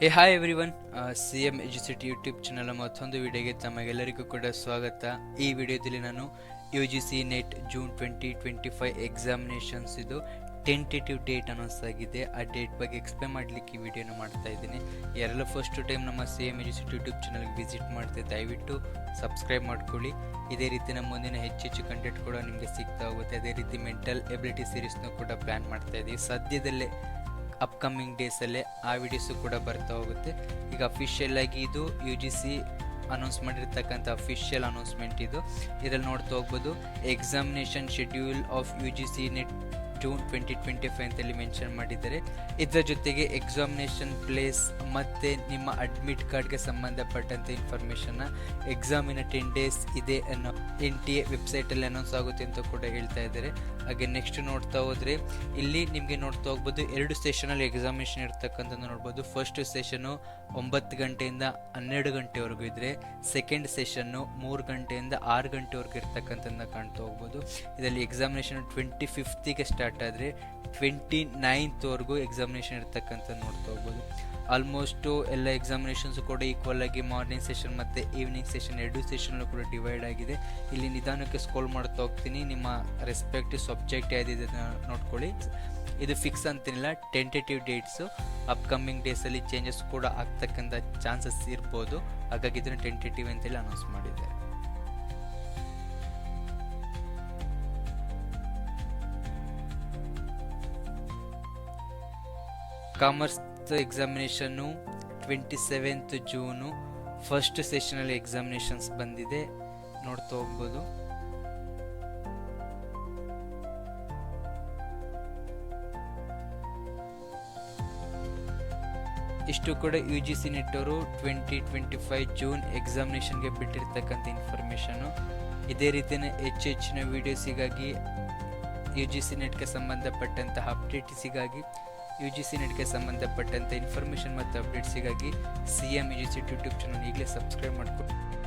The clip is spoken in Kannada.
Hi everyone, C M EduCity YouTube channel ಮತ್ತೊಂದು ವಿಡಿಯೋಗೆ ತಮಗೆಲ್ಲರಿಗೂ ಕೂಡ ಸ್ವಾಗತ. ಈ ವಿಡಿಯೋದಲ್ಲಿ ನಾನು U G C NET June 2025 examinations ಇದು ಟೆಂಟೇಟಿವ್ ಡೇಟ್ ಅನೌನ್ಸ್ ಆಗಿದೆ. ಆ ಡೇಟ್ ಬಗ್ಗೆ ಎಕ್ಸ್ಪ್ಲೇನ್ ಮಾಡಲಿಕ್ಕೆ ಈ ವಿಡಿಯೋನ ಮಾಡ್ತಾ ಇದ್ದೀನಿ. ಯಾರೆಲ್ಲ ಫಸ್ಟ್ ಟೈಮ್ ನಮ್ಮ ಸಿ ಎಮ್ ಎಜುಸಿಟಿ ಯೂಟ್ಯೂಬ್ ಚಾನಲ್ಗೆ ವಿಸಿಟ್ ಮಾಡ್ತಾ ದಯವಿಟ್ಟು ಸಬ್ಸ್ಕ್ರೈಬ್ ಮಾಡ್ಕೊಳ್ಳಿ. ಇದೇ ರೀತಿ ನಮ್ಮ ಮುಂದಿನ ಹೆಚ್ಚೆಚ್ಚು ಕಂಟೆಂಟ್ ಕೂಡ ನಿಮಗೆ ಸಿಗ್ತಾ ಹೋಗುತ್ತೆ. ಅದೇ ರೀತಿ ಮೆಂಟಲ್ ಎಬಿಲಿಟಿ ಸೀರೀಸ್ನೂ ಕೂಡ ಪ್ಲ್ಯಾನ್ ಮಾಡ್ತಾ ಇದ್ದೀವಿ. ಸದ್ಯದಲ್ಲೇ ಅಪ್ಕಮಿಂಗ್ ಡೇಸಲ್ಲೇ ಆ ವಿಡಿಯೋಸು ಕೂಡ ಬರ್ತಾ ಹೋಗುತ್ತೆ. ಈಗ ಅಫಿಷಿಯಲ್ ಆಗಿ ಇದು ಯು ಜಿ ಸಿ ಅನೌನ್ಸ್ ಮಾಡಿರ್ತಕ್ಕಂಥ ಅಫಿಷಿಯಲ್ ಅನೌನ್ಸ್ಮೆಂಟ್ ಇದು. ಇದರಲ್ಲಿ ನೋಡ್ತಾ ಹೋಗ್ಬೋದು, examination schedule of you G C NET June 2025 ಅಂತೇಳಿ ಮೆನ್ಷನ್ ಮಾಡಿದ್ದಾರೆ. ಇದರ ಜೊತೆಗೆ ಎಕ್ಸಾಮಿನೇಷನ್ ಪ್ಲೇಸ್ ಮತ್ತು ನಿಮ್ಮ ಅಡ್ಮಿಟ್ ಕಾರ್ಡ್ಗೆ ಸಂಬಂಧಪಟ್ಟಂಥ ಇನ್ಫಾರ್ಮೇಷನ್ನ ಎಕ್ಸಾಮಿನ 10 ಡೇಸ್ ಇದೆ ಅನ್ನೋ NTA ವೆಬ್ಸೈಟಲ್ಲಿ ಅನೌನ್ಸ್ ಆಗುತ್ತೆ ಅಂತ ಕೂಡ ಹೇಳ್ತಾ ಇದ್ದಾರೆ. ಹಾಗೆ ನೆಕ್ಸ್ಟ್ ನೋಡ್ತಾ ಹೋದರೆ ಇಲ್ಲಿ ನಿಮಗೆ ನೋಡ್ತಾ ಹೋಗ್ಬೋದು, 2 ಸೆಷನಲ್ಲಿ ಎಕ್ಸಾಮಿನೇಷನ್ ಇರ್ತಕ್ಕಂಥದ್ದು ನೋಡ್ಬೋದು. ಫಸ್ಟ್ ಸೆಷನ್ನು 9 ಗಂಟೆಯಿಂದ 12 ಗಂಟೆವರೆಗೂ ಇದ್ದರೆ, ಸೆಕೆಂಡ್ ಸೆಷನ್ನು 3 ಗಂಟೆಯಿಂದ 6 ಗಂಟೆವರೆಗೂ ಇರ್ತಕ್ಕಂಥದ್ದನ್ನ ಕಾಣ್ತಾ ಹೋಗ್ಬೋದು. ಇದರಲ್ಲಿ ಎಕ್ಸಾಮಿನೇಷನ್ 25ಗೆ ಸ್ಟಾರ್ಟ್ ಆದರೆ 29th ಎಕ್ಸಾಮಿನೇಷನ್ ಇರ್ತಕ್ಕಂಥದ್ದು ನೋಡ್ತಾ ಹೋಗ್ಬೋದು. ಆಲ್ಮೋಸ್ಟು ಎಲ್ಲ ಎಕ್ಸಾಮಿನೇಷನ್ಸು ಕೂಡ ಈಕ್ವಲ್ ಆಗಿ ಮಾರ್ನಿಂಗ್ ಸೆಷನ್ ಮತ್ತು ಈವ್ನಿಂಗ್ ಸೆಷನ್ 2 ಸೆಷನ್ಲು ಕೂಡ ಡಿವೈಡ್ ಆಗಿದೆ. ಇಲ್ಲಿ ನಿಧಾನಕ್ಕೆ ಸ್ಕ್ರೋಲ್ ಮಾಡ್ತಾ ಹೋಗ್ತೀನಿ. ನಿಮ್ಮ ರೆಸ್ಪೆಕ್ಟಿವ್ ಸಬ್ಜೆಕ್ಟ್ ಯಾವುದಿದೆ ನೋಡ್ಕೊಳ್ಳಿ. ಇದು ಫಿಕ್ಸ್ ಅಂತೇನಿಲ್ಲ, ಟೆಂಟೇಟಿವ್ ಡೇಟ್ಸು. ಅಪ್ಕಮಿಂಗ್ ಡೇಸಲ್ಲಿ ಚೇಂಜಸ್ ಕೂಡ ಆಗ್ತಕ್ಕಂಥ ಚಾನ್ಸಸ್ ಇರ್ಬೋದು. ಹಾಗಾಗಿ ಇದನ್ನು ಟೆಂಟೇಟಿವ್ ಅಂತೇಳಿ ಅನೌನ್ಸ್ ಮಾಡಿದ್ದಾರೆ. Commerce examination 27th June first ಸೆಷನಲ್ಲಿ ಎಕ್ಸಾಮಿನೇಷನ್ಸ್ ಬಂದಿದೆ, ನೋಡ್ತಾ ಹೋಗ್ಬೋದು. ಇಷ್ಟು ಕೂಡ ಯು ಜಿ ಸಿ ನೆಟ್ ಅವರು 2025 ಜೂನ್ ಎಕ್ಸಾಮಿನೇಷನ್ಗೆ ಬಿಟ್ಟಿರ್ತಕ್ಕಂಥ ಇನ್ಫಾರ್ಮೇಷನ್ನು. ಇದೇ ರೀತಿಯ ಹೆಚ್ಚಿನ ವೀಡಿಯೋಸಿಗಾಗಿ ಯು ಜಿ ಸಿ ನೆಟ್ಗೆ ಸಂಬಂಧಪಟ್ಟಂತಹ ಅಪ್ಡೇಟ್ಸಿಗಾಗಿ ಯು ಜಿ ಸಿ ನೆಟ್ಗೆ ಸಂಬಂಧಪಟ್ಟಂಥ ಇನ್ಫಾರ್ಮೇಷನ್ ಮತ್ತು ಅಪ್ಡೇಟ್ಸಿಗಾಗಿ C M U G C YouTube channel ಈಗಲೇ ಸಬ್ಸ್ಕ್ರೈಬ್ ಮಾಡ್ಕೊಂಡು